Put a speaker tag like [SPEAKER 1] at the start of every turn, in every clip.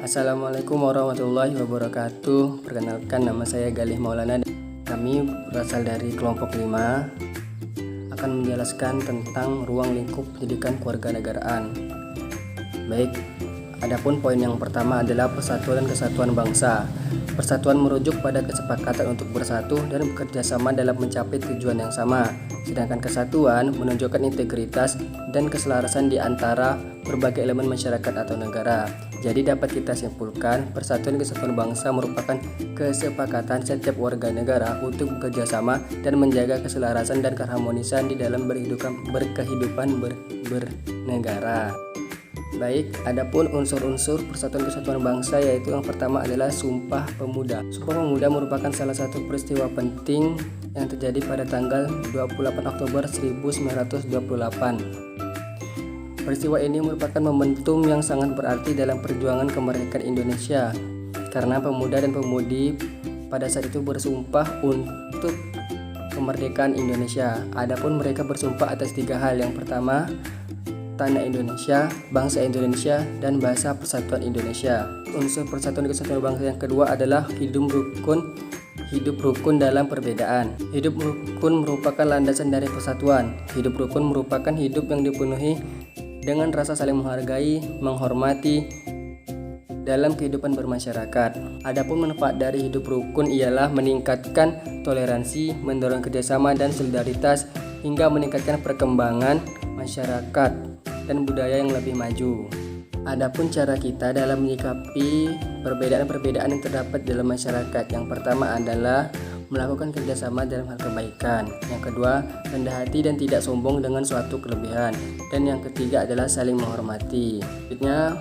[SPEAKER 1] Assalamualaikum warahmatullahi wabarakatuh. Perkenalkan, nama saya Galih Maulana. Kami berasal dari kelompok 5, akan menjelaskan tentang ruang lingkup pendidikan kewarganegaraan. Baik, adapun poin yang pertama adalah persatuan dan kesatuan bangsa. Persatuan merujuk pada kesepakatan untuk bersatu dan bekerja sama dalam mencapai tujuan yang sama. Sedangkan kesatuan menunjukkan integritas dan keselarasan di antara berbagai elemen masyarakat atau negara. Jadi dapat kita simpulkan, persatuan dan kesatuan bangsa merupakan kesepakatan setiap warga negara untuk bekerja sama dan menjaga keselarasan dan keharmonisan di dalam berkehidupan bernegara. Baik, adapun unsur-unsur persatuan kesatuan bangsa, yaitu yang pertama adalah Sumpah Pemuda. Sumpah Pemuda merupakan salah satu peristiwa penting yang terjadi pada tanggal 28 Oktober 1928. Peristiwa ini merupakan momentum yang sangat berarti dalam perjuangan kemerdekaan Indonesia, karena pemuda dan pemudi pada saat itu bersumpah untuk kemerdekaan Indonesia. Adapun mereka bersumpah atas 3 hal. Yang pertama, tanah Indonesia, bangsa Indonesia, dan bahasa persatuan Indonesia. Unsur persatuan dan kesatuan bangsa yang kedua adalah hidup rukun dalam perbedaan. Hidup rukun merupakan landasan dari persatuan. Hidup rukun merupakan hidup yang dipenuhi dengan rasa saling menghargai, menghormati dalam kehidupan bermasyarakat. Adapun manfaat dari hidup rukun ialah meningkatkan toleransi, mendorong kerjasama dan solidaritas, hingga meningkatkan perkembangan masyarakat dan budaya yang lebih maju. Adapun cara kita dalam menyikapi perbedaan-perbedaan yang terdapat dalam masyarakat, yang pertama adalah melakukan kerjasama dalam hal kebaikan. Yang kedua, rendah hati dan tidak sombong dengan suatu kelebihan. Dan yang ketiga adalah saling menghormati. Selanjutnya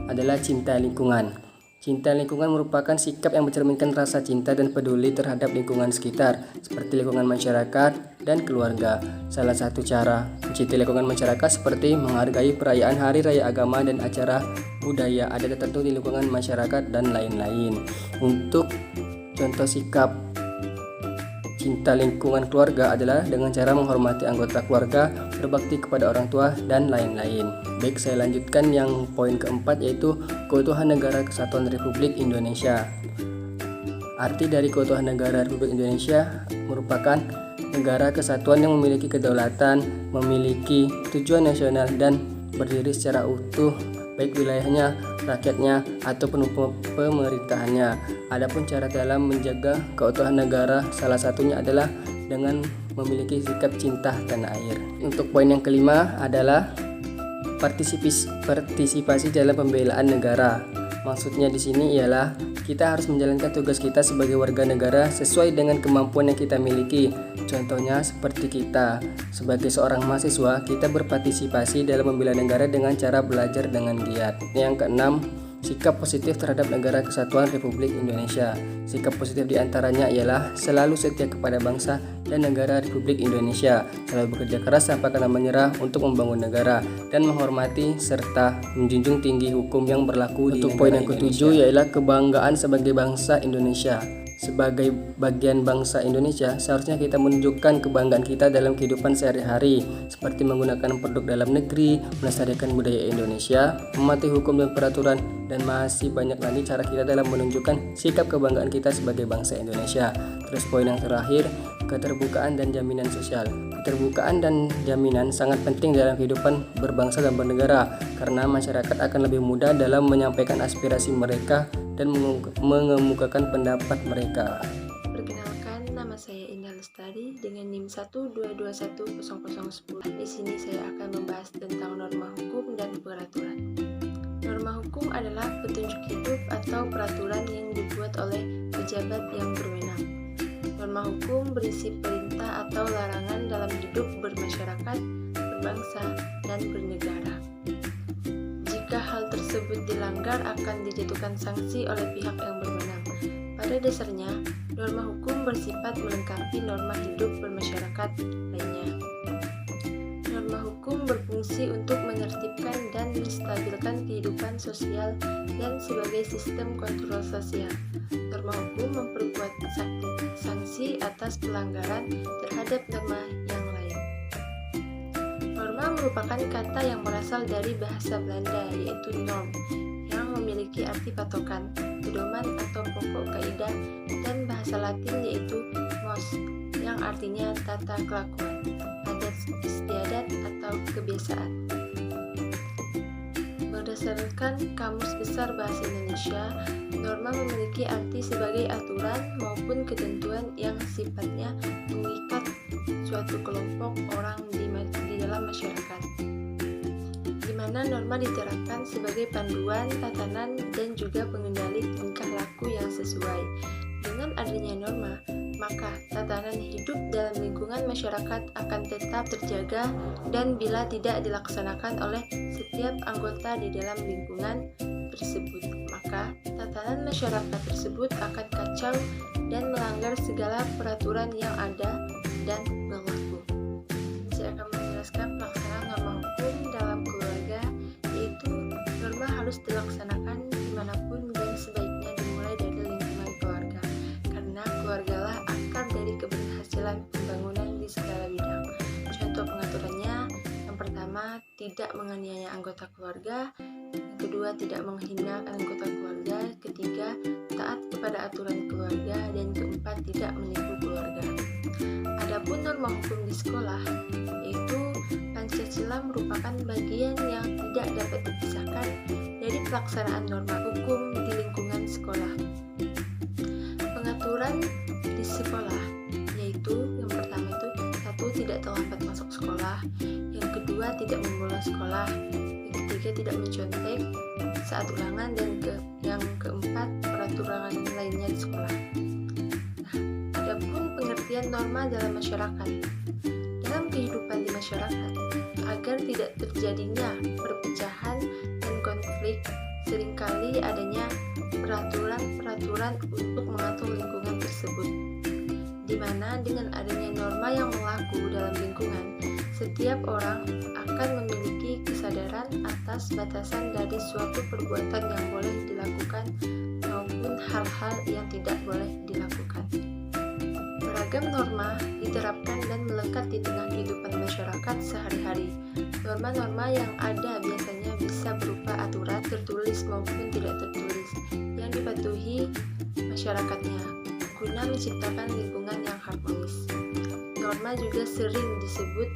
[SPEAKER 1] adalah cinta lingkungan. Cinta lingkungan merupakan sikap yang mencerminkan rasa cinta dan peduli terhadap lingkungan sekitar, seperti lingkungan masyarakat dan keluarga. Salah satu cara mencintai lingkungan masyarakat seperti menghargai perayaan hari raya agama dan acara budaya adat tertentu di lingkungan masyarakat dan lain-lain. Untuk contoh sikap cinta lingkungan keluarga adalah dengan cara menghormati anggota keluarga, berbakti kepada orang tua, dan lain-lain. Baik, saya lanjutkan yang poin keempat, yaitu keutuhan negara kesatuan Republik Indonesia. Arti dari keutuhan negara Republik Indonesia merupakan negara kesatuan yang memiliki kedaulatan, memiliki tujuan nasional, dan berdiri secara utuh, baik wilayahnya, rakyatnya, ataupun pemerintahannya. Adapun cara dalam menjaga keutuhan negara, salah satunya adalah dengan memiliki sikap cinta tanah air. Untuk poin yang kelima adalah partisipasi dalam pembelaan negara. Maksudnya di sini ialah kita harus menjalankan tugas kita sebagai warga negara sesuai dengan kemampuan yang kita miliki. Contohnya seperti kita sebagai seorang mahasiswa, kita berpartisipasi dalam membela negara dengan cara belajar dengan giat. Yang keenam, sikap positif terhadap negara kesatuan Republik Indonesia. Sikap positif diantaranya ialah selalu setia kepada bangsa dan negara Republik Indonesia, selalu bekerja keras tanpa kenal menyerah untuk membangun negara, dan menghormati serta menjunjung tinggi hukum yang berlaku di negara. Untuk poin yang ketujuh ialah kebanggaan sebagai bangsa Indonesia. Sebagai bagian bangsa Indonesia, seharusnya kita menunjukkan kebanggaan kita dalam kehidupan sehari-hari, seperti menggunakan produk dalam negeri, melestarikan budaya Indonesia, mematuhi hukum dan peraturan, dan masih banyak lagi cara kita dalam menunjukkan sikap kebanggaan kita sebagai bangsa Indonesia. Terus poin yang terakhir, keterbukaan dan jaminan sosial. Keterbukaan dan jaminan sangat penting dalam kehidupan berbangsa dan bernegara, karena masyarakat akan lebih mudah dalam menyampaikan aspirasi mereka dan mengemukakan pendapat mereka.
[SPEAKER 2] Perkenalkan, nama saya Indah Lestari dengan NIM 122100010. Di sini saya akan membahas tentang norma hukum dan peraturan. Norma hukum adalah petunjuk hidup atau peraturan yang dibuat oleh pejabat yang berwenang. Norma hukum berisi perintah atau larangan dalam hidup bermasyarakat, berbangsa, dan bernegara. Jika hal tersebut dilanggar akan dijatuhkan sanksi oleh pihak yang berwenang. Pada dasarnya, norma hukum bersifat melengkapi norma hidup bermasyarakat lainnya. Norma hukum berfungsi untuk menertibkan dan menstabilkan kehidupan sosial dan sebagai sistem kontrol sosial. Norma hukum memperkuat sanksi atas pelanggaran terhadap norma yang lain. Norma merupakan kata yang berasal dari bahasa Belanda, yaitu norm, yang memiliki arti patokan, pedoman atau pokok kaidah, dan bahasa Latin yaitu mos, yang artinya tata kelakuan, adat istiadat atau kebiasaan. Berdasarkan Kamus Besar Bahasa Indonesia, norma memiliki arti sebagai aturan maupun ketentuan yang sifatnya mengikat suatu kelompok orang di dalam masyarakat, di mana norma diterapkan sebagai panduan, tatanan, dan juga pengendali tingkah laku yang sesuai. Dengan adanya norma, maka tatanan hidup dalam lingkungan masyarakat akan tetap terjaga, dan bila tidak dilaksanakan oleh setiap anggota di dalam lingkungan tersebut, maka tatanan masyarakat tersebut akan kacau dan melanggar segala peraturan yang ada dan berlaku. Saya akan menjelaskan pelaksanaan norma hukum dalam keluarga, yaitu norma harus dilaksanakan dimanapun dan sebaiknya dimulai dari lingkungan keluarga, karena keluargalah akar dari keberhasilan pembangunan di segala bidang. Contoh pengaturannya, yang pertama, tidak menganiaya anggota keluarga, yang kedua, tidak menghina anggota keluarga, ketiga, taat kepada aturan keluarga, dan keempat, tidak menipu keluarga. Adapun norma hukum di sekolah, yaitu Pancasila merupakan bagian yang tidak dapat dipisahkan dari pelaksanaan norma hukum di lingkungan sekolah. Pengaturan di sekolah, yaitu yang pertama itu, satu, tidak terlambat masuk sekolah, yang kedua, tidak membolos sekolah, yang ketiga, tidak mencontek saat ulangan, dan yang keempat, peraturan lainnya di sekolah. Adapun pengertian norma dalam masyarakat. Dalam kehidupan di masyarakat, agar tidak terjadinya perpecahan dan konflik, seringkali adanya peraturan-peraturan untuk mengatur lingkungan tersebut, di mana dengan adanya norma yang berlaku dalam lingkungan, setiap orang akan memiliki kesadaran atas batasan dari suatu perbuatan yang boleh dilakukan maupun hal-hal yang tidak boleh dilakukan. Beragam norma diterapkan dan melekat di tengah kehidupan masyarakat sehari-hari. Norma-norma yang ada biasanya bisa berupa aturan tertulis maupun tidak tertulis yang dipatuhi masyarakatnya guna menciptakan lingkungan yang harmonis. Norma juga sering disebut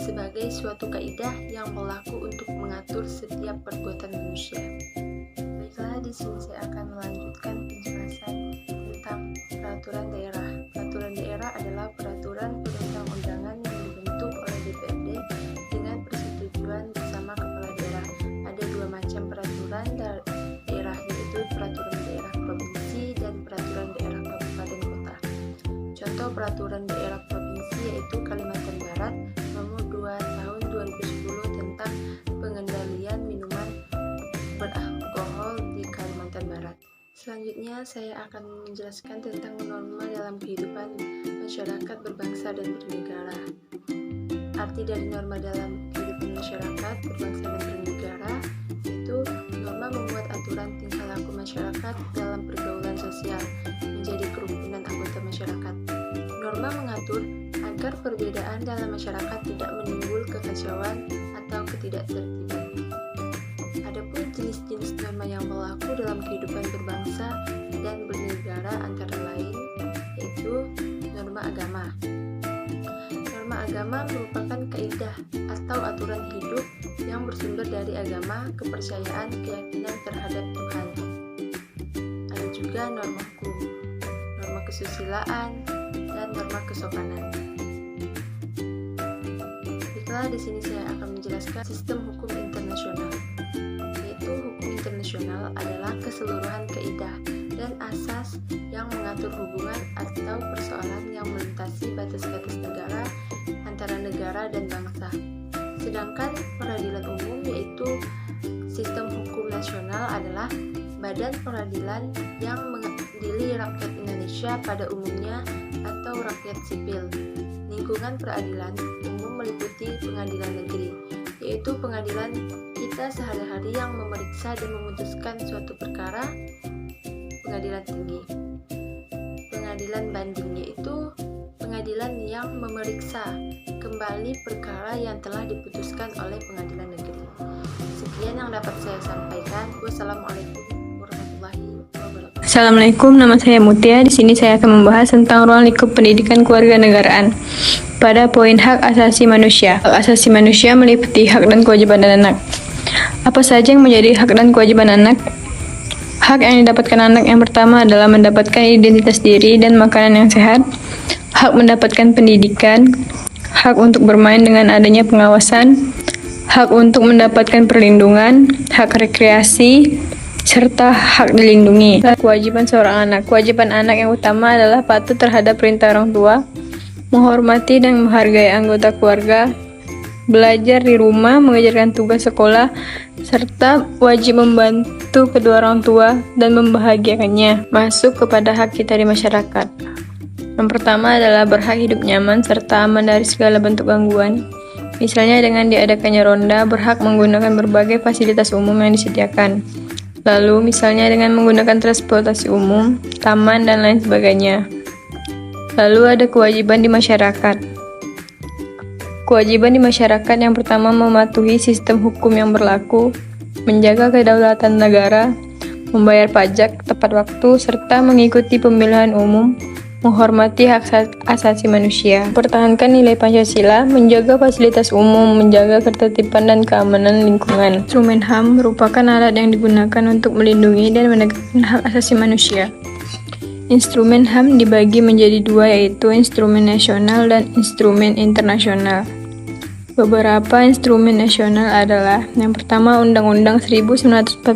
[SPEAKER 2] sebagai suatu kaidah yang berlaku untuk mengatur setiap perbuatan manusia. Baiklah, di sini saya akan melanjutkan penjelasan tentang peraturan daerah. Peraturan daerah adalah peraturan perundang-undangan yang dibentuk oleh DPRD dengan persetujuan bersama kepala daerah. Ada dua macam peraturan daerah, yaitu peraturan daerah provinsi dan peraturan daerah kabupaten kota. Contoh peraturan daerah provinsi yaitu Kalimantan Barat nomor 2 tahun 2010 tentang pengendalian minuman beralkohol di Kalimantan Barat. Selanjutnya saya akan menjelaskan tentang norma dalam kehidupan masyarakat berbangsa dan bernegara. Arti dari norma dalam kehidupan masyarakat berbangsa dan bernegara yaitu norma membuat aturan tingkah laku masyarakat dalam pergaulan sosial menjadi kerukunan anggota masyarakat. Norma mengatur agar perbedaan dalam masyarakat tidak menimbul kekacauan atau ketidaktertiban. Adapun jenis-jenis norma yang berlaku dalam kehidupan berbangsa dan bernegara antara lain yaitu norma agama. Norma agama merupakan kaidah atau aturan hidup yang bersumber dari agama, kepercayaan, keyakinan terhadap Tuhan. Ada juga norma hukum, norma kesusilaan, dan norma kesopanan. Baiklah, di sini saya akan menjelaskan sistem hukum internasional. Hukum internasional adalah keseluruhan kaidah dan asas yang mengatur hubungan atau persoalan yang melintasi batas-batas negara antara negara dan bangsa. Sedangkan peradilan umum yaitu sistem hukum nasional adalah badan peradilan yang mengadili rakyat Indonesia pada umumnya atau rakyat sipil. Lingkungan peradilan umum meliputi pengadilan negeri, yaitu pengadilan kita sehari-hari yang memeriksa dan memutuskan suatu perkara. Pengadilan tinggi, pengadilan banding, yaitu pengadilan yang memeriksa kembali perkara yang telah diputuskan oleh pengadilan negeri. Sekian yang dapat saya sampaikan. Wassalamualaikum warahmatullahi wabarakatuh.
[SPEAKER 3] Assalamualaikum, nama saya Mutia. Di sini saya akan membahas tentang ruang lingkup pendidikan kewarganegaraan. Pada poin hak asasi manusia. Hak asasi manusia meliputi hak dan kewajiban anak. Apa saja yang menjadi hak dan kewajiban anak? Hak yang didapatkan anak yang pertama adalah mendapatkan identitas diri dan makanan yang sehat, hak mendapatkan pendidikan, hak untuk bermain dengan adanya pengawasan, hak untuk mendapatkan perlindungan, hak rekreasi, serta hak dilindungi. Kewajiban seorang anak. Kewajiban anak yang utama adalah patuh terhadap perintah orang tua, menghormati dan menghargai anggota keluarga, belajar di rumah, mengerjakan tugas sekolah, serta wajib membantu kedua orang tua dan membahagiakannya. Masuk kepada hak kita di masyarakat. Yang pertama adalah berhak hidup nyaman serta aman dari segala bentuk gangguan. Misalnya dengan diadakannya ronda, berhak menggunakan berbagai fasilitas umum yang disediakan. Lalu misalnya dengan menggunakan transportasi umum, taman, dan lain sebagainya. Lalu ada kewajiban di masyarakat. Kewajiban di masyarakat yang pertama mematuhi sistem hukum yang berlaku, menjaga kedaulatan negara, membayar pajak tepat waktu, serta mengikuti pemilihan umum, menghormati hak asasi manusia, mempertahankan nilai Pancasila, menjaga fasilitas umum, menjaga ketertiban dan keamanan lingkungan. Instrumen HAM merupakan alat yang digunakan untuk melindungi dan menegakkan hak asasi manusia. Instrumen HAM dibagi menjadi dua, yaitu instrumen nasional dan instrumen internasional. Beberapa instrumen nasional adalah yang pertama Undang-Undang 1945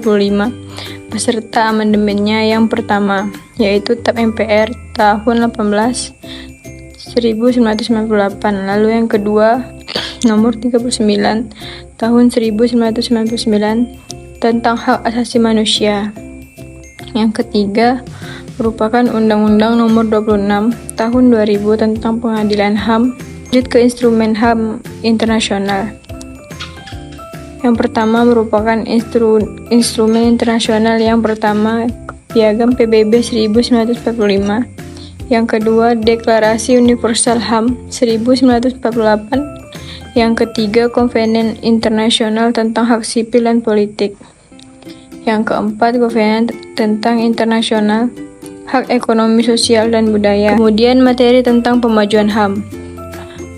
[SPEAKER 3] beserta amandemennya yang pertama, yaitu TAP MPR tahun 1998. Lalu yang kedua nomor 39 tahun 1999 tentang hak asasi manusia. Yang ketiga merupakan Undang-Undang nomor 26 tahun 2000 tentang pengadilan HAM. Lanjut ke instrumen HAM internasional. Yang pertama merupakan instrumen internasional yang pertama Piagam PBB 1945. Yang kedua Deklarasi Universal HAM 1948. Yang ketiga Konvenen Internasional tentang Hak Sipil dan Politik. Yang keempat Konvenen tentang Internasional Hak Ekonomi Sosial dan Budaya. Kemudian materi tentang pemajuan HAM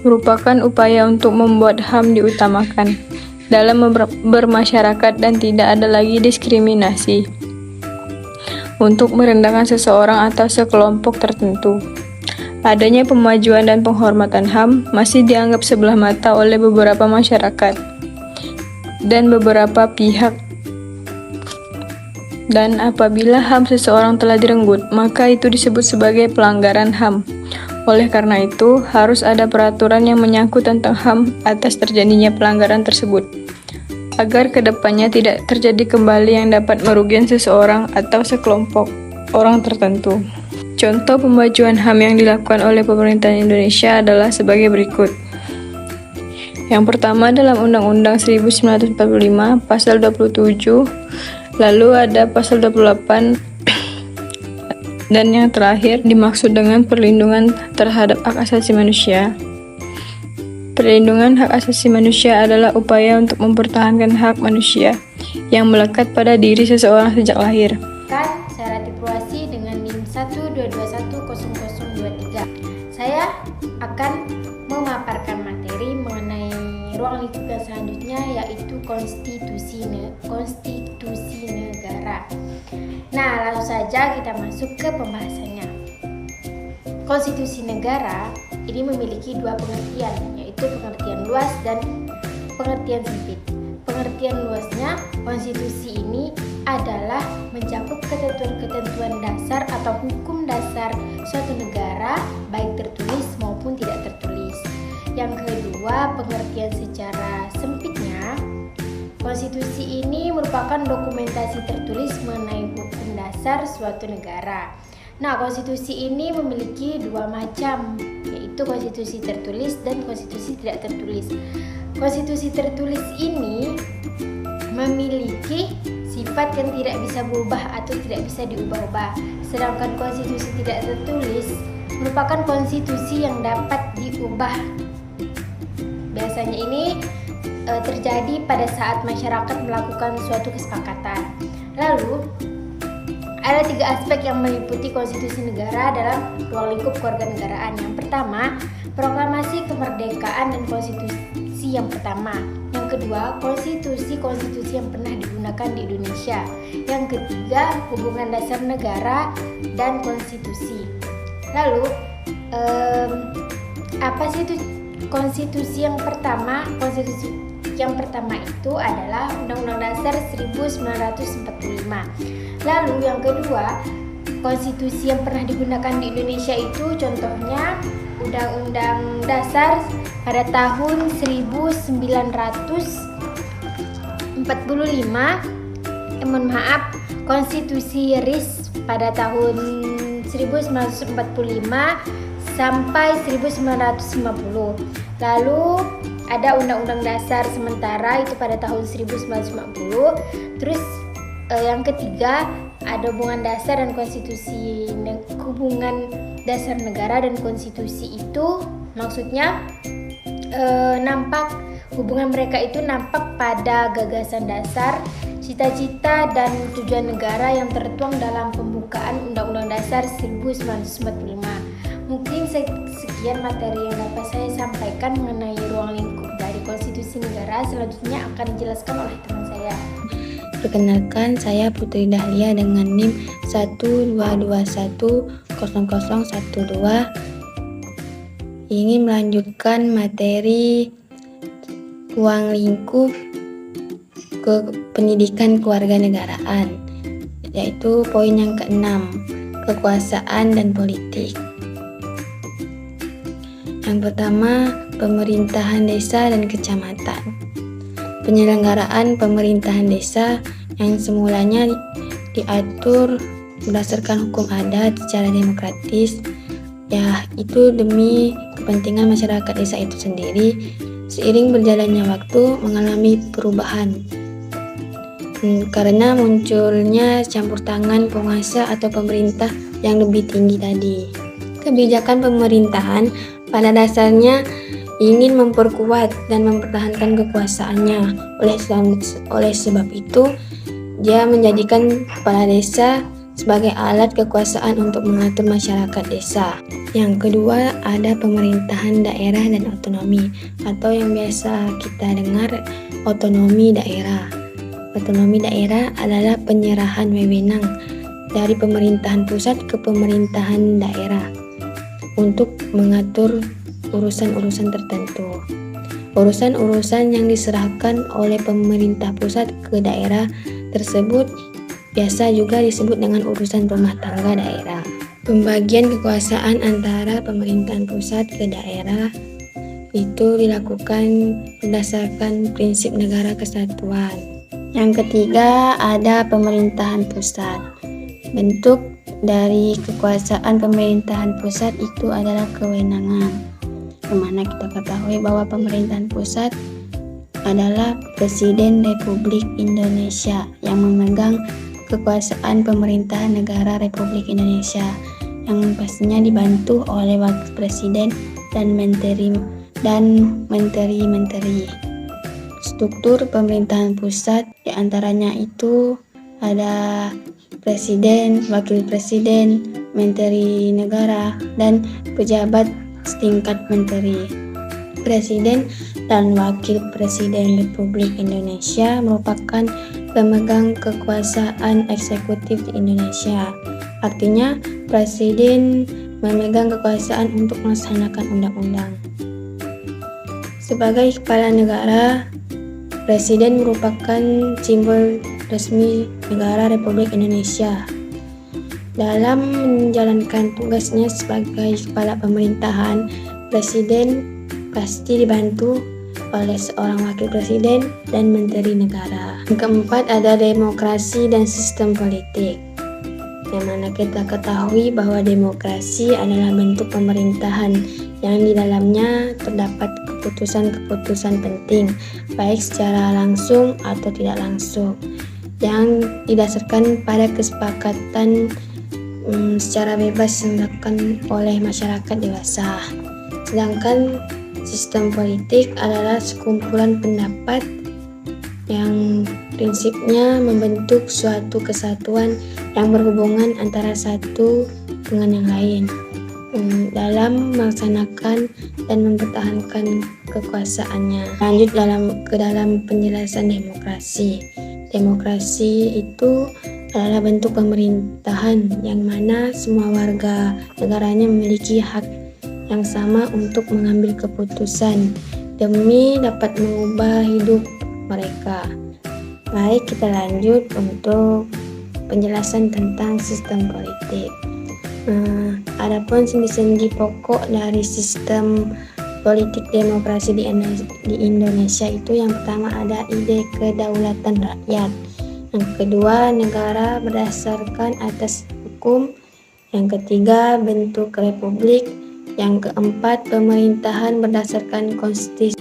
[SPEAKER 3] merupakan upaya untuk membuat HAM diutamakan dalam bermasyarakat dan tidak ada lagi diskriminasi untuk merendahkan seseorang atau sekelompok tertentu. Adanya pemajuan dan penghormatan HAM masih dianggap sebelah mata oleh beberapa masyarakat dan beberapa pihak. Dan apabila HAM seseorang telah direnggut, maka itu disebut sebagai pelanggaran HAM. Oleh karena itu, harus ada peraturan yang menyangkut tentang HAM atas terjadinya pelanggaran tersebut, agar kedepannya tidak terjadi kembali yang dapat merugikan seseorang atau sekelompok orang tertentu. Contoh pemajuan HAM yang dilakukan oleh pemerintah Indonesia adalah sebagai berikut. Yang pertama dalam Undang-Undang 1945 pasal 27, lalu ada pasal 28, dan yang terakhir dimaksud dengan perlindungan terhadap hak asasi manusia. Perlindungan hak asasi manusia adalah upaya untuk mempertahankan hak manusia yang melekat pada diri seseorang sejak lahir.
[SPEAKER 4] Saya Rati Purwasi dengan NIM 122210023. Saya akan memaparkan materi mengenai ruang lingkup yang selanjutnya, yaitu konstitusi negara. Nah, langsung saja kita masuk ke pembahasannya. Konstitusi negara ini memiliki dua pengertian, yaitu pengertian luas dan pengertian sempit. Pengertian luasnya, konstitusi ini adalah mencakup ketentuan-ketentuan dasar atau hukum dasar suatu negara, baik tertulis maupun tidak tertulis. Yang kedua, pengertian secara sempitnya, konstitusi ini merupakan dokumentasi tertulis mengenai hukum dasar suatu negara. Nah, konstitusi ini memiliki dua macam, yaitu konstitusi tertulis dan konstitusi tidak tertulis. Konstitusi tertulis ini memiliki sifat yang tidak bisa berubah atau tidak bisa diubah-ubah. Sedangkan konstitusi tidak tertulis merupakan konstitusi yang dapat diubah. Biasanya ini terjadi pada saat masyarakat melakukan suatu kesepakatan. Lalu ada 3 aspek yang meliputi konstitusi negara dalam ruang lingkup kewarganegaraan. Yang pertama, proklamasi kemerdekaan dan konstitusi yang pertama. Yang kedua, konstitusi yang pernah digunakan di Indonesia. Yang ketiga, hubungan dasar negara dan konstitusi. Lalu, apa sih itu konstitusi yang pertama? Konstitusi yang pertama itu adalah Undang-Undang Dasar 1945. Lalu yang kedua, konstitusi yang pernah digunakan di Indonesia itu contohnya Undang-Undang Dasar pada tahun 1945. Konstitusi RIS pada tahun 1945 sampai 1950. Lalu ada Undang-Undang Dasar sementara itu pada tahun 1950. Terus yang ketiga ada hubungan dasar dan konstitusi. Hubungan dasar negara dan konstitusi itu maksudnya hubungan mereka itu nampak pada gagasan dasar, cita-cita dan tujuan negara yang tertuang dalam pembukaan Undang-Undang Dasar 1945. Mungkin sekian materi yang dapat saya sampaikan mengenai ruang lingkup dari konstitusi negara. Selanjutnya akan dijelaskan oleh teman saya.
[SPEAKER 5] Perkenalkan, saya Putri Dahlia dengan NIM 122100012. Ingin melanjutkan materi ruang lingkup ke pendidikan kewarganegaraan, yaitu poin yang ke-6, kekuasaan dan politik. Yang pertama, pemerintahan desa dan kecamatan. Penyelenggaraan pemerintahan desa yang semulanya diatur berdasarkan hukum adat secara demokratis, itu demi kepentingan masyarakat desa itu sendiri, seiring berjalannya waktu mengalami perubahan karena munculnya campur tangan penguasa atau pemerintah yang lebih tinggi tadi. Kebijakan pemerintahan pada dasarnya ingin memperkuat dan mempertahankan kekuasaannya. Oleh sebab itu, dia menjadikan kepala desa sebagai alat kekuasaan untuk mengatur masyarakat desa. Yang kedua, ada pemerintahan daerah dan otonomi, atau yang biasa kita dengar otonomi daerah. Otonomi daerah adalah penyerahan wewenang dari pemerintahan pusat ke pemerintahan daerah untuk mengatur urusan-urusan tertentu. Urusan-urusan yang diserahkan oleh pemerintah pusat ke daerah tersebut biasa juga disebut dengan urusan rumah tangga daerah. Pembagian kekuasaan antara pemerintahan pusat ke daerah itu dilakukan berdasarkan prinsip negara kesatuan. Yang ketiga, ada pemerintahan pusat. Bentuk dari kekuasaan pemerintahan pusat itu adalah kewenangan, kemana kita ketahui bahwa pemerintahan pusat adalah Presiden Republik Indonesia yang memegang kekuasaan pemerintahan negara Republik Indonesia, yang pastinya dibantu oleh Wakil Presiden dan menteri-menteri. Struktur pemerintahan pusat diantaranya itu ada Presiden, Wakil Presiden, Menteri Negara, dan pejabat setingkat menteri. Presiden dan Wakil Presiden Republik Indonesia merupakan pemegang kekuasaan eksekutif di Indonesia. Artinya, Presiden memegang kekuasaan untuk melaksanakan undang-undang. Sebagai kepala negara, Presiden merupakan simbol resmi negara Republik Indonesia. Dalam menjalankan tugasnya sebagai kepala pemerintahan, Presiden pasti dibantu oleh seorang wakil presiden dan menteri negara. Yang keempat, ada demokrasi dan sistem politik, yang mana kita ketahui bahwa demokrasi adalah bentuk pemerintahan yang di dalamnya terdapat keputusan-keputusan penting, baik secara langsung atau tidak langsung, yang didasarkan pada kesepakatan secara bebas yang dilakukan oleh masyarakat dewasa. Sedangkan sistem politik adalah sekumpulan pendapat yang Prinsipnya membentuk suatu kesatuan yang berhubungan antara satu dengan yang lain dalam melaksanakan dan mempertahankan kekuasaannya. Lanjut ke dalam penjelasan demokrasi. Demokrasi itu adalah bentuk pemerintahan yang mana semua warga negaranya memiliki hak yang sama untuk mengambil keputusan demi dapat mengubah hidup mereka. Baik, kita lanjut untuk penjelasan tentang sistem politik. Adapun sendi-sendi pokok dari sistem politik demokrasi di Indonesia itu yang pertama ada ide kedaulatan rakyat. Yang kedua, negara berdasarkan atas hukum. Yang ketiga, bentuk republik. Yang keempat, pemerintahan berdasarkan konstitusi.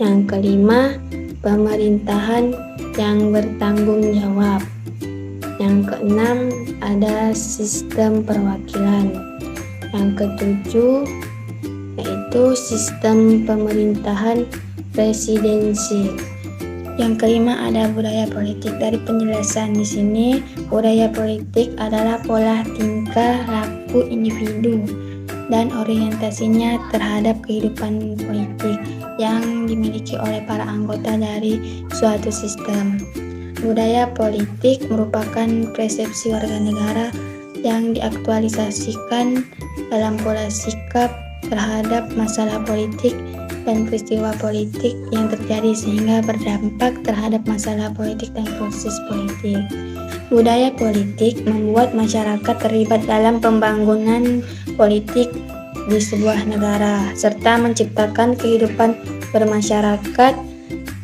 [SPEAKER 5] Yang kelima, pemerintahan yang bertanggung jawab. Yang keenam, ada sistem perwakilan. Yang ketujuh, yaitu sistem pemerintahan presidensial. Yang kelima, ada budaya politik. Dari penjelasan di sini, budaya politik adalah pola tingkah laku individu dan orientasinya terhadap kehidupan politik yang dimiliki oleh para anggota dari suatu sistem. Budaya politik merupakan persepsi warga negara yang diaktualisasikan dalam pola sikap terhadap masalah politik dan peristiwa politik yang terjadi sehingga berdampak terhadap masalah politik dan proses politik. Budaya politik membuat masyarakat terlibat dalam pembangunan politik di sebuah negara, serta menciptakan kehidupan bermasyarakat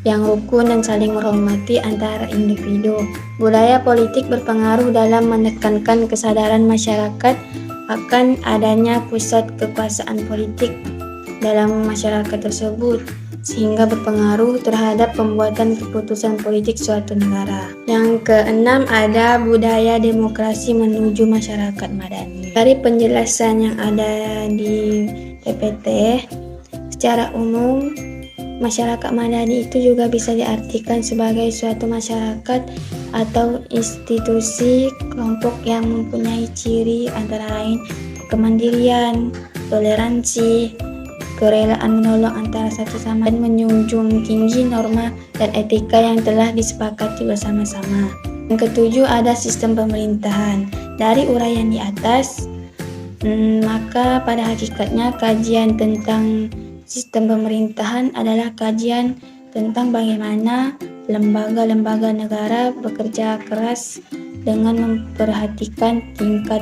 [SPEAKER 5] yang rukun dan saling menghormati antara individu. Budaya politik berpengaruh dalam menekankan kesadaran masyarakat akan adanya pusat kekuasaan politik dalam masyarakat tersebut, sehingga berpengaruh terhadap pembuatan keputusan politik suatu negara. Yang keenam, ada budaya demokrasi menuju masyarakat madani. Dari penjelasan yang ada di PPT, secara umum masyarakat madani itu juga bisa diartikan sebagai suatu masyarakat atau institusi kelompok yang mempunyai ciri antara lain kemandirian, toleransi, kerelaan menolong antara satu sama lain, menjunjung tinggi norma dan etika yang telah disepakati bersama-sama. Yang ketujuh, ada sistem pemerintahan. Dari uraian di atas, maka pada hakikatnya kajian tentang sistem pemerintahan adalah kajian tentang bagaimana lembaga-lembaga negara bekerja keras dengan memperhatikan tingkat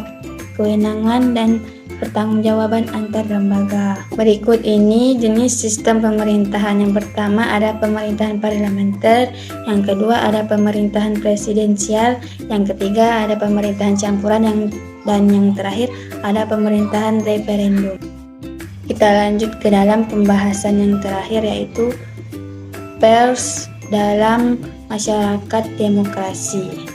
[SPEAKER 5] kewenangan dan pertanggungjawaban antar lembaga. Berikut ini jenis sistem pemerintahan. Yang pertama ada pemerintahan parlementer, yang kedua ada pemerintahan presidensial, yang ketiga ada pemerintahan campuran, dan yang terakhir ada pemerintahan referendum. Kita lanjut ke dalam pembahasan yang terakhir, yaitu pers dalam masyarakat demokrasi.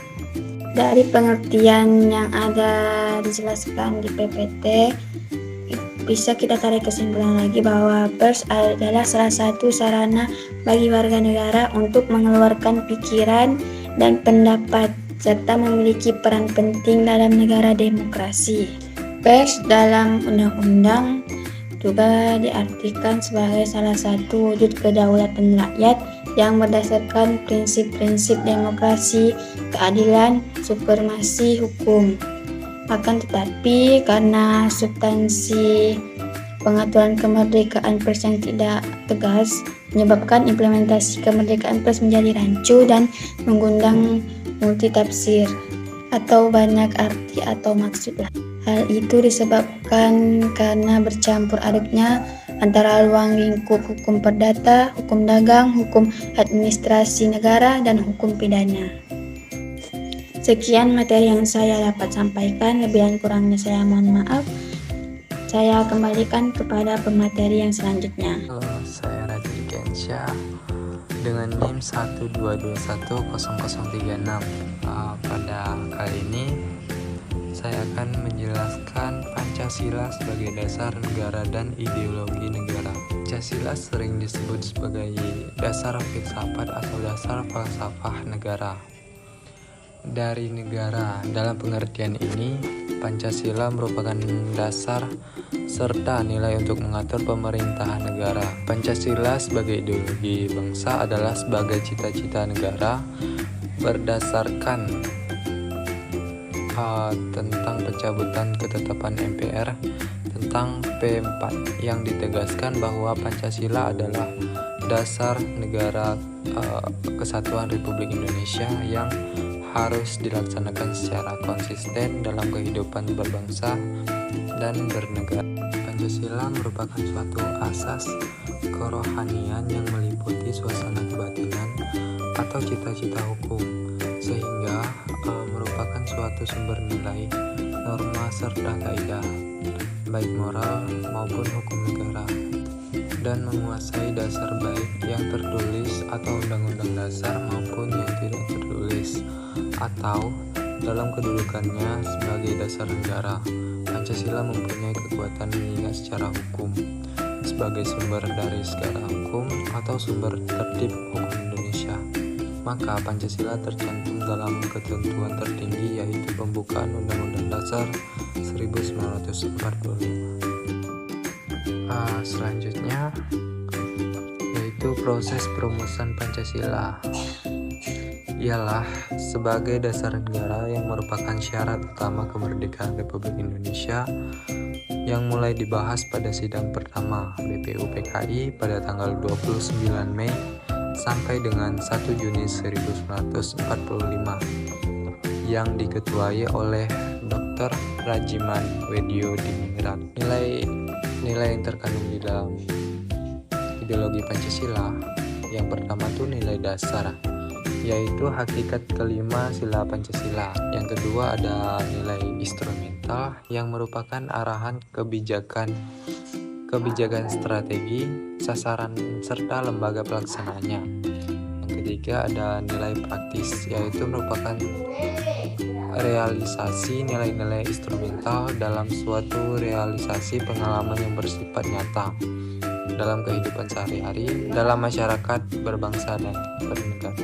[SPEAKER 5] Dari pengertian yang ada dijelaskan di PPT, bisa kita tarik kesimpulan lagi bahwa pers adalah salah satu sarana bagi warga negara untuk mengeluarkan pikiran dan pendapat, serta memiliki peran penting dalam negara demokrasi. Pers dalam undang-undang juga diartikan sebagai salah satu wujud kedaulatan rakyat yang berdasarkan prinsip-prinsip demokrasi, keadilan, supremasi hukum. Akan tetapi, karena substansi pengaturan kemerdekaan pers yang tidak tegas, menyebabkan implementasi kemerdekaan pers menjadi rancu dan mengundang multitafsir atau banyak arti atau maksud. Hal itu disebabkan karena bercampur aduknya antara ruang lingkup hukum perdata, hukum dagang, hukum administrasi negara, dan hukum pidana. Sekian materi yang saya dapat sampaikan, lebih dan kurangnya saya mohon maaf. Saya kembalikan kepada pemateri yang selanjutnya.
[SPEAKER 6] Halo, saya Radhi Kensya dengan NIM 122100036. Pada kali ini saya akan menjelaskan Pancasila sebagai dasar negara dan ideologi negara. Pancasila sering disebut sebagai dasar filsafat atau dasar falsafah negara. Dari negara, dalam pengertian ini, Pancasila merupakan dasar serta nilai untuk mengatur pemerintahan negara. Pancasila sebagai ideologi bangsa adalah sebagai cita-cita negara berdasarkan tentang pencabutan ketetapan MPR tentang P4 yang ditegaskan bahwa Pancasila adalah dasar negara kesatuan Republik Indonesia yang harus dilaksanakan secara konsisten dalam kehidupan berbangsa dan bernegara. Pancasila merupakan suatu asas kerohanian yang meliputi suasana kebatinan atau cita-cita hukum, sehingga merupakan suatu sumber nilai, norma serta kaidah, baik moral maupun hukum negara, dan menguasai dasar baik yang tertulis atau undang-undang dasar maupun yang tidak tertulis, atau dalam kedudukannya sebagai dasar negara. Pancasila mempunyai kekuatan mengikat secara hukum sebagai sumber dari segala hukum atau sumber tertib hukum Indonesia. Maka Pancasila tercantum dalam ketentuan tertinggi, yaitu pembukaan Undang-Undang Dasar 1945. Selanjutnya yaitu proses perumusan Pancasila. Ialah sebagai dasar negara yang merupakan syarat utama kemerdekaan Republik Indonesia yang mulai dibahas pada sidang pertama BPUPKI pada tanggal 29 Mei sampai dengan 1 Juni 1945 yang diketuai oleh Dr. Rajiman Weddio Diningrat. Nilai yang terkandung di dalam ideologi Pancasila yang pertama itu nilai dasar, yaitu hakikat kelima sila Pancasila. Yang kedua ada nilai instrumental yang merupakan arahan kebijakan strategi, sasaran serta lembaga pelaksanaannya. Yang ketiga ada nilai praktis, yaitu merupakan realisasi nilai-nilai instrumental dalam suatu realisasi pengalaman yang bersifat nyata dalam kehidupan sehari-hari, dalam masyarakat berbangsa dan bernegara.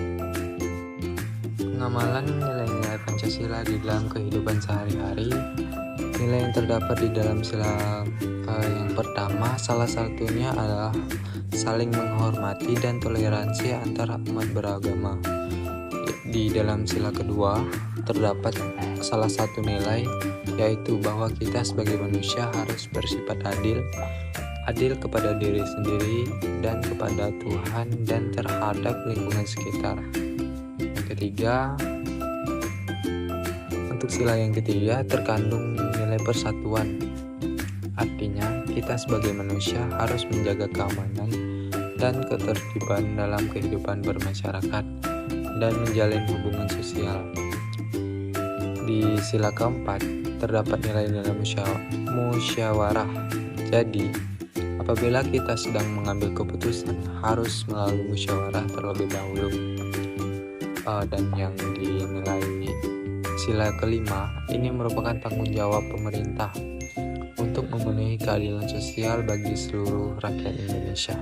[SPEAKER 6] Pengamalan nilai-nilai Pancasila di dalam kehidupan sehari-hari. Nilai yang terdapat di dalam sila yang pertama, salah satunya adalah saling menghormati dan toleransi antara umat beragama. Di dalam sila kedua terdapat salah satu nilai, yaitu bahwa kita sebagai manusia harus bersifat adil kepada diri sendiri dan kepada Tuhan dan terhadap lingkungan sekitar. Yang ketiga, untuk sila yang ketiga terkandung nilai persatuan. Artinya, kita sebagai manusia harus menjaga keamanan dan ketertiban dalam kehidupan bermasyarakat dan menjalin hubungan sosial. Di sila keempat terdapat nilai-nilai musyawarah. Jadi, apabila kita sedang mengambil keputusan, harus melalui musyawarah terlebih dahulu. Dan yang dinilai sila kelima ini merupakan tanggung jawab pemerintah untuk memenuhi keadilan sosial bagi seluruh rakyat Indonesia,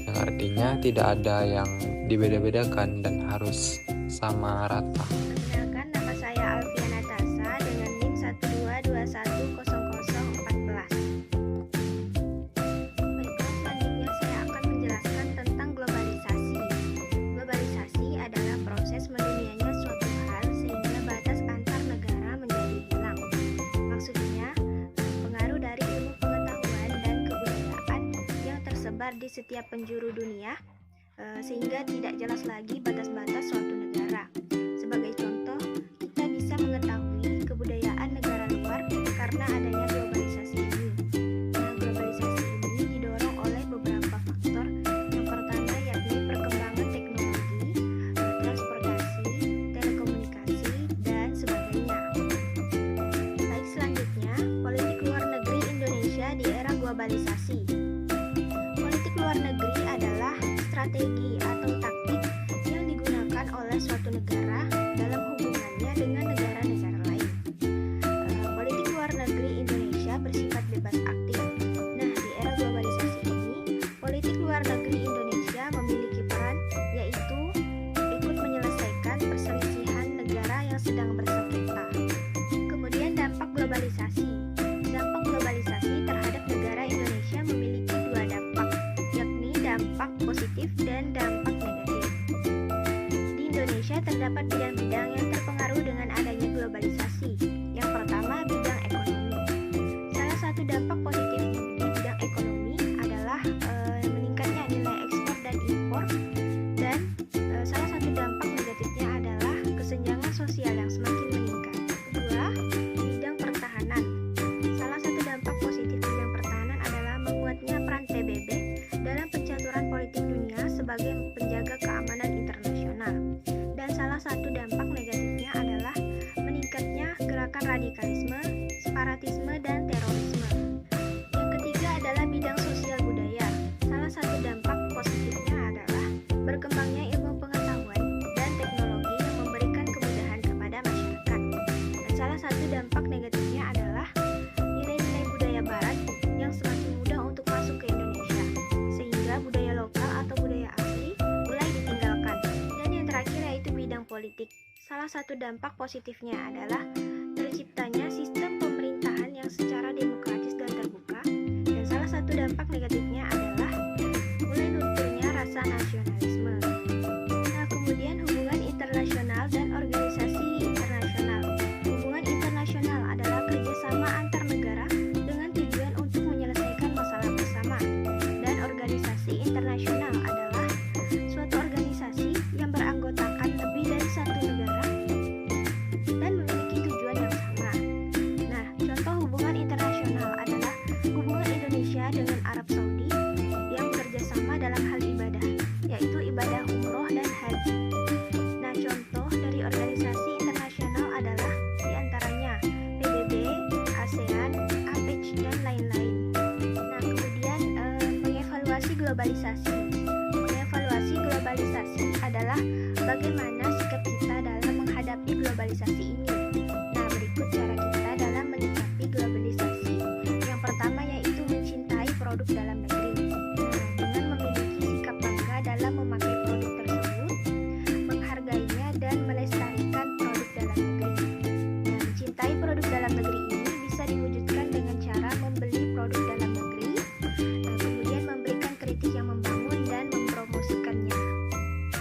[SPEAKER 6] yang artinya tidak ada yang dibeda-bedakan dan harus sama rata.
[SPEAKER 7] Perkenalkan, nama saya Alfiana Tasa dengan NIM 122100014. Baiklah, selanjutnya saya akan menjelaskan tentang globalisasi. Globalisasi adalah proses mendunianya suatu hal sehingga batas antar negara menjadi hilang. Maksudnya, pengaruh dari ilmu pengetahuan dan kebudayaan yang tersebar di setiap penjuru dunia sehingga tidak jelas lagi batas-batas suatu negara. Sebagai contoh, kita bisa mengetahui kebudayaan negara luar karena adanya globalisasi ini. Nah, globalisasi ini didorong oleh beberapa faktor. Yang pertama yakni perkembangan teknologi, transportasi, telekomunikasi, dan sebagainya. Baik, selanjutnya, politik luar negeri Indonesia di era globalisasi. Politik luar negeri adalah strategi atau taktik yang digunakan oleh suatu negara dalam hubungannya dengan negara-negara lain. Politik luar negeri Indonesia bersifat bebas aktif. Nah, di era globalisasi ini, dampak positif dan dampak negatif. Di Indonesia terdapat bidang-bidang yang terpengaruh dengan adanya globalisasi. Yang pertama, bidang ekonomi. Salah satu dampak positif di bidang ekonomi adalah meningkatnya nilai ekspor dan impor, dan salah satu dampak negatifnya adalah kesenjangan sosial yang semakin meningkat. Kedua, bidang pertahanan. Salah satu dampak positif bidang pertahanan adalah menguatnya peran PBB dalam pencaturan politik dunia sebagai penjaga keamanan internasional. Dan salah satu dampak negatifnya adalah meningkatnya gerakan radikalisme, separatisme, dan terorisme. Yang ketiga adalah bidang sosial budaya. Salah satu dampak positifnya adalah berkembangnya ilmu pengetahuan dan teknologi yang memberikan kemudahan kepada masyarakat. Dan salah satu dampak negatifnya adalah nilai-nilai budaya barat yang semakin mudah untuk masuk ke Indonesia, sehingga budaya lokal atau budaya asli mulai ditinggalkan. Dan yang terakhir yaitu bidang politik. Salah satu dampak positifnya adalah terciptanya sistem pemerintahan yang secara demokratis dan terbuka. Dan salah satu dampak negatifnya adalah mulai lunturnya rasa nasionalisme. Nah, kemudian hubungan internasional dan organisasi internasional. Hubungan internasional adalah kerjasama antar negara dengan tujuan untuk menyelesaikan masalah bersama. Dan organisasi internasional adalah suatu organisasi yang beranggotakan lebih dari satu negara dan memiliki tujuan yang sama. Nah, contoh hubungan internasional adalah hubungan Indonesia dengan Arab Saudi yang bekerja sama dalam hal ibadah, yaitu ibadah umroh dan haji. Nah, contoh dari organisasi internasional adalah diantaranya PBB, ASEAN, APEC, dan lain-lain. Nah, kemudian mengevaluasi globalisasi. Mengevaluasi globalisasi adalah bagaimana sikap kita dalam menghadapi globalisasi ini. Nah, berikut cara kita dalam menyikapi globalisasi. Yang pertama yaitu mencintai produk dalam negeri. Nah, dengan memiliki sikap bangga dalam memakai produk tersebut, menghargainya dan melestarikan produk dalam negeri. Nah, mencintai produk dalam negeri ini bisa diwujudkan dengan cara membeli produk dalam negeri, kemudian memberikan kritik yang membangun dan mempromosikannya.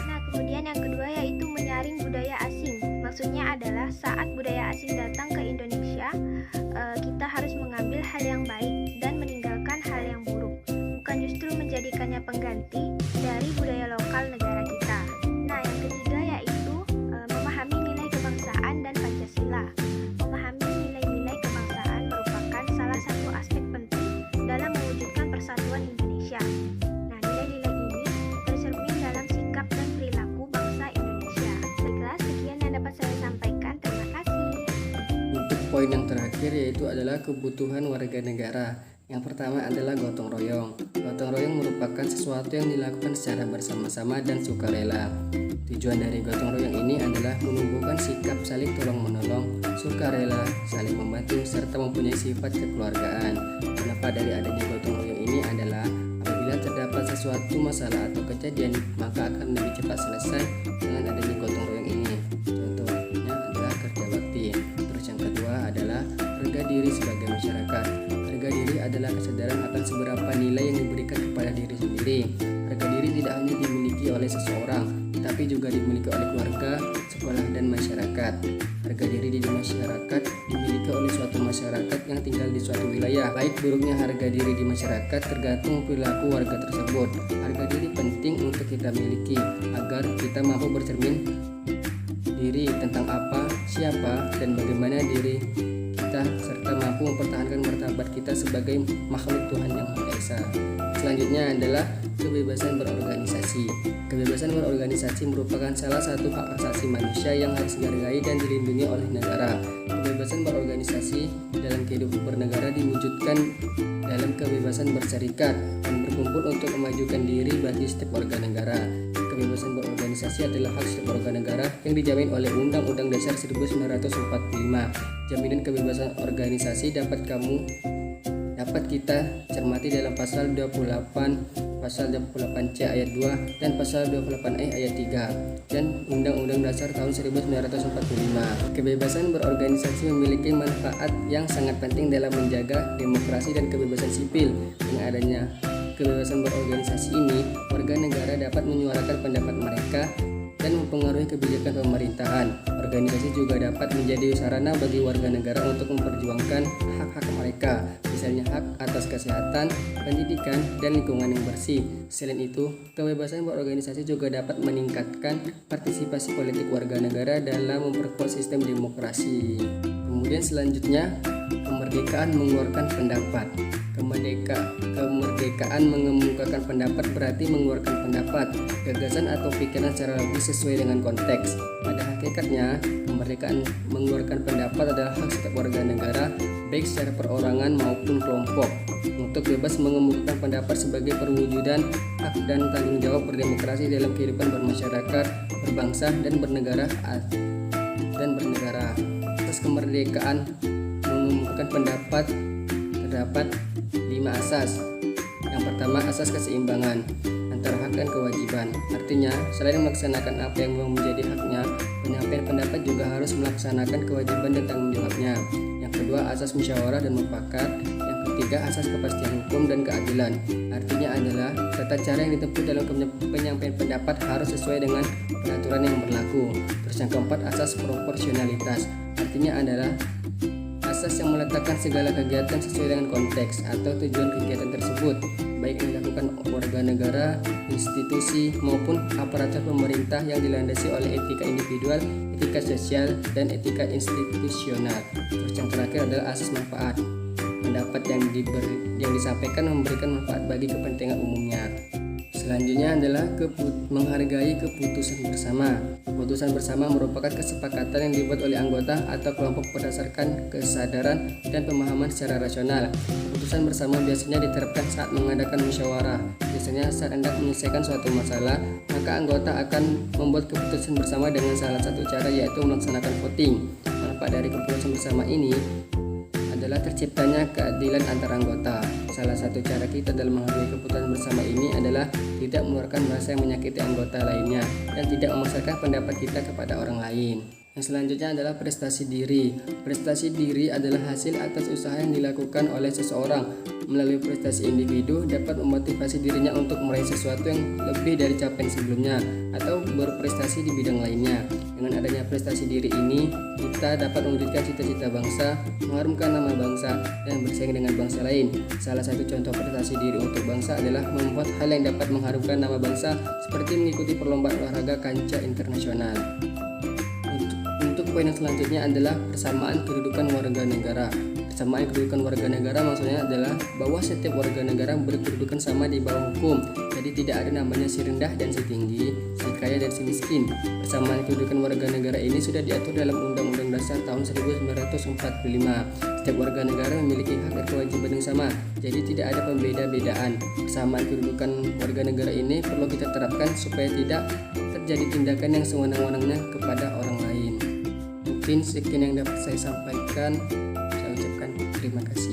[SPEAKER 7] Nah, kemudian yang kedua yaitu menyaring budaya asing. Maksudnya adalah saat budaya asing datang ke Indonesia, kita harus mengambil hal yang baik dan meninggalkan hal yang buruk, bukan justru menjadikannya pengganti dari budaya lokal negara kita. Nah, yang ketiga yaitu memahami nilai kebangsaan dan Pancasila. Memahami nilai-nilai kebangsaan merupakan salah satu aspek penting dalam mewujudkan persatuan Indonesia. Nah, nilai-nilai ini tercermin dalam sikap dan perilaku bangsa Indonesia. Baiklah, sekian yang dapat saya sampaikan. Terima kasih.
[SPEAKER 1] Untuk poin yang terakhir yaitu adalah kebutuhan warga negara. Yang pertama adalah gotong royong. Gotong royong merupakan sesuatu yang dilakukan secara bersama-sama dan sukarela. Tujuan dari gotong royong ini adalah menumbuhkan sikap saling tolong-menolong, sukarela, saling membantu, serta mempunyai sifat kekeluargaan. Manfaat dari adanya gotong royong ini adalah apabila terdapat sesuatu masalah atau kejadian, maka akan lebih cepat selesai dengan adanya gotong royong ini. Contohnya adalah kerja bakti. Terus yang kedua adalah harga diri sebagai masyarakat. Harga diri adalah kesadaran akan seberapa nilai yang diberikan kepada diri sendiri. Harga diri tidak hanya dimiliki oleh seseorang, tapi juga dimiliki oleh keluarga, sekolah, dan masyarakat. Harga diri di masyarakat dimiliki oleh suatu masyarakat yang tinggal di suatu wilayah. Baik buruknya harga diri di masyarakat tergantung perilaku warga tersebut. Harga diri penting untuk kita miliki agar kita mampu bercermin diri tentang apa, siapa, dan bagaimana diri kita, serta mampu mempertahankan martabat kita sebagai makhluk Tuhan yang Maha Esa. Selanjutnya adalah kebebasan berorganisasi. Kebebasan berorganisasi merupakan salah satu hak asasi manusia yang harus dihargai dan dilindungi oleh negara. Kebebasan berorganisasi dalam kehidupan bernegara diwujudkan dalam kebebasan berserikat dan berkumpul untuk memajukan diri bagi setiap warga negara. Kebebasan berorganisasi adalah hak setiap warga negara yang dijamin oleh Undang-Undang Dasar 1945. Jaminan kebebasan organisasi dapat kita cermati dalam pasal 28C ayat 2 dan pasal 28E ayat 3 dan Undang-Undang Dasar tahun 1945. Kebebasan berorganisasi memiliki manfaat yang sangat penting dalam menjaga demokrasi dan kebebasan sipil. Dengan adanya kebebasan berorganisasi ini, warga negara dapat menyuarakan pendapat mereka dan mempengaruhi kebijakan pemerintahan. Organisasi juga dapat menjadi sarana bagi warga negara untuk memperjuangkan hak-hak mereka, misalnya hak atas kesehatan, pendidikan, dan lingkungan yang bersih. Selain itu, kebebasan berorganisasi juga dapat meningkatkan partisipasi politik warga negara dalam memperkuat sistem demokrasi. Kemudian selanjutnya, kemerdekaan mengeluarkan pendapat. Kemerdekaan mengemukakan pendapat berarti mengeluarkan pendapat, gagasan atau pikiran secara lebih sesuai dengan konteks. Pada hakikatnya, kemerdekaan mengeluarkan pendapat adalah hak setiap warga negara, baik secara perorangan maupun kelompok, untuk bebas mengemukakan pendapat sebagai perwujudan hak dan tanggung jawab berdemokrasi dalam kehidupan bermasyarakat, berbangsa, dan bernegara. Atas kemerdekaan mengemukakan pendapat terdapat 5 asas. Yang pertama, asas keseimbangan antara hak dan kewajiban. Artinya, selain melaksanakan apa yang menjadi haknya, penyampaian pendapat juga harus melaksanakan kewajiban dan tanggung jawabnya. Yang kedua, asas musyawarah dan mufakat. Yang ketiga, asas kepastian hukum dan keadilan. Artinya adalah tata cara yang ditempuh dalam penyampaian pendapat harus sesuai dengan peraturan yang berlaku. Terus yang keempat, asas proporsionalitas. Artinya adalah asas yang meletakkan segala kegiatan sesuai dengan konteks atau tujuan kegiatan tersebut, baik yang dilakukan warga negara, institusi, maupun aparatur pemerintah yang dilandasi oleh etika individual, etika sosial, dan etika institusional. Terus yang terakhir adalah asas manfaat. Pendapat yang disampaikan memberikan manfaat bagi kepentingan umumnya. Selanjutnya adalah menghargai keputusan bersama. Keputusan bersama merupakan kesepakatan yang dibuat oleh anggota atau kelompok berdasarkan kesadaran dan pemahaman secara rasional. Keputusan bersama biasanya diterapkan saat mengadakan musyawarah. Biasanya saat hendak menyelesaikan suatu masalah, maka anggota akan membuat keputusan bersama dengan salah satu cara, yaitu melaksanakan voting. Manfaat dari keputusan bersama ini adalah terciptanya keadilan antar anggota. Salah satu cara kita dalam menghargai keputusan bersama ini adalah tidak mengeluarkan bahasa yang menyakiti anggota lainnya dan tidak memaksakan pendapat kita kepada orang lain. Yang selanjutnya adalah prestasi diri. Prestasi diri adalah hasil atas usaha yang dilakukan oleh seseorang. Melalui prestasi individu dapat memotivasi dirinya untuk meraih sesuatu yang lebih dari capaian sebelumnya atau berprestasi di bidang lainnya. Dengan adanya prestasi diri ini, kita dapat mewujudkan cita-cita bangsa, mengharumkan nama bangsa, dan bersaing dengan bangsa lain. Salah satu contoh prestasi diri untuk bangsa adalah membuat hal yang dapat mengharumkan nama bangsa seperti mengikuti perlombaan olahraga kancah internasional. Untuk poin yang selanjutnya adalah persamaan kedudukan warga negara. Persamaan kedudukan warga negara maksudnya adalah bahwa setiap warga negara berkedudukan sama di bawah hukum. Jadi tidak ada namanya si rendah dan si tinggi, si kaya dan si miskin. Persamaan kedudukan warga negara ini sudah diatur dalam Undang-Undang Dasar tahun 1945. Setiap warga negara memiliki hak dan kewajiban yang sama. Jadi tidak ada pembeda-bedaan. Persamaan kedudukan warga negara ini perlu kita terapkan supaya tidak terjadi tindakan yang sewenang-wenangnya kepada orang lain. Mungkin sekian yang dapat saya sampaikan. Saya ucapkan terima kasih.